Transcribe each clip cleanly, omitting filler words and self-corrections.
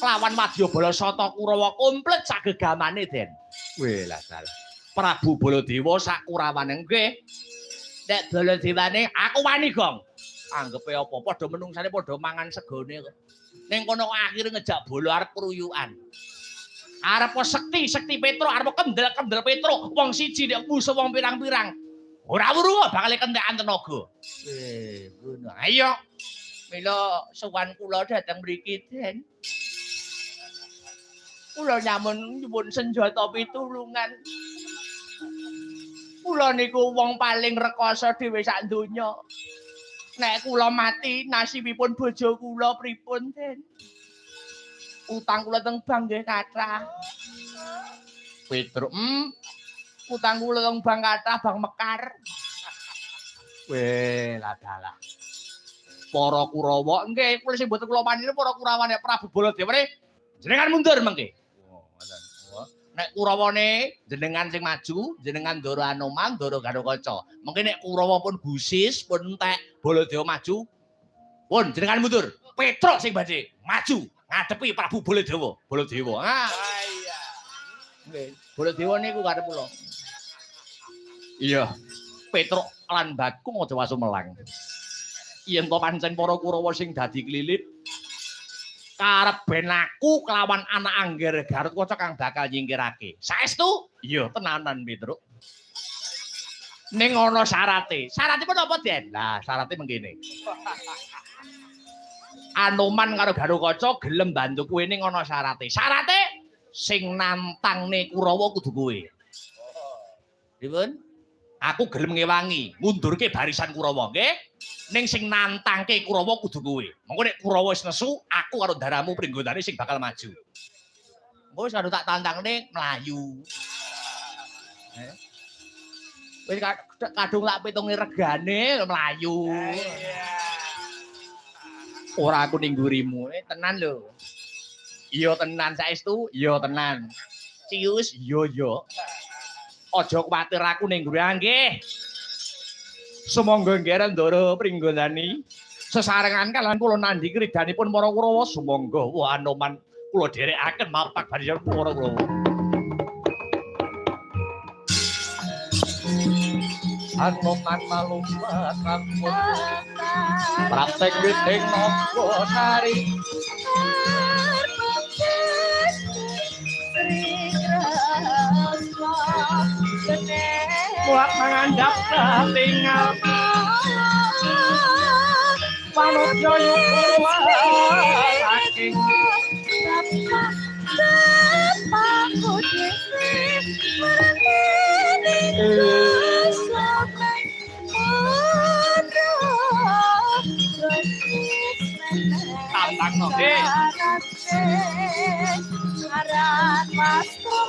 kelawan Wadyabala Sata Kurawa komplit sagegamane Den. Weh lah salah. Prabu Baladewa sak Kurawane nggih. Nek Baladewane aku wani Gong. Anggepe apa padha menungsane padha mangan segone kok. Ning kono akhire ngejak bola arep kruyukan. Arep sekti Petro arep kendel Petro wong siji nek musuh wong pirang-pirang. Ora weruh bakal kentekan tenaga. Ngono. Ayo. Mila sowan kula dhateng mriki Den. Kula nyuwun senjata pitulungan. Kula niku wong paling rekoso dhewe sak donya. Nek kula mati nasibipun bojo kula pripun Den? Utang kula teng bank nggih kathah. Petro, utang kula teng bank kathah, Bank Mekar. Weh, ladalah. Para Kurawa nggih, kula sing mboten kula paning para Kurawane Prabu Baladewa jenengan mundur mengke. Nek Kurawane jenengan sing maju, jenengan Ndara Anoman, Ndara Garukaca. Mengke nek Kurawa pun gusis, pun entek Baladewa maju, pun jenengan mundur. Petro sing badhe maju ngadepi Prabu Baladewa. Ah, iya. Nggih, Baladewa niku karep kula. Iya. Petro lan Bakung aja wasu melang. Yen to pancen para Kurawa sing dadi klilit karep ben aku kelawan anak Angger Garukaca kang bakal nyingkirake. Saestu? Iya, tenanan Petruk. Ning ana syarate. Syaratipun apa, Den? Lah, syarate mengkene. Anoman karo Garukaca gelem bantu kowe ning ana syarate. Syarate sing nantangne Kurawa kudu kowe. Pripun? Aku gelem ngewangi, mundurke barisan Kurawa, nggih. Ning sing nantangke Kurawa kudu kowe. Mengko nek Kurawa wis nesu, aku karo Daramu Pringgondani sing bakal maju. Engko wis karo tak tantangne mlayu. Wis kadung lak pitunge regane mlayu. Ora aku ning ngurimu, tenan lho. Iya tenan saestu, iya tenan. Cius, iya. Aja kuwatir aku ning nguri nggih. Sumangga nggih Ndara Pringgondani sesarengan kalian kula nandhi kridanipun para Kurawa sumangga wa Anoman kula dherekaken mapak barisan para Kurawa. Anoman malumpat rampun praktek witing Nagosari Muak mangandap tinggal Panut joyo kurwa saking Tantang noke Aran wastro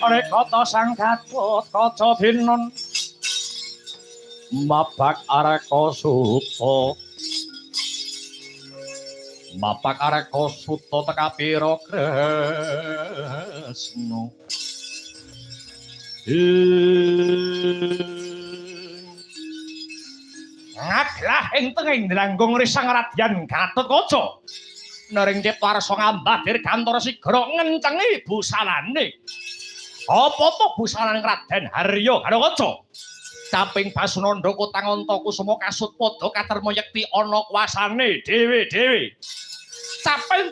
Rekata sang Gatut kaca binon mapak areka suta teka pira Kresna ngaglah ing tenging dranggung risang radyan Gatotkaca nering ciptarsa ngambadir gantara sigra ngencengi busalane apa to busananing Raden Harya Garukaca caping Basunanda Kutanganta Kusuma kasut padha katerma yekti ana kuasane dhewe-dhewe caping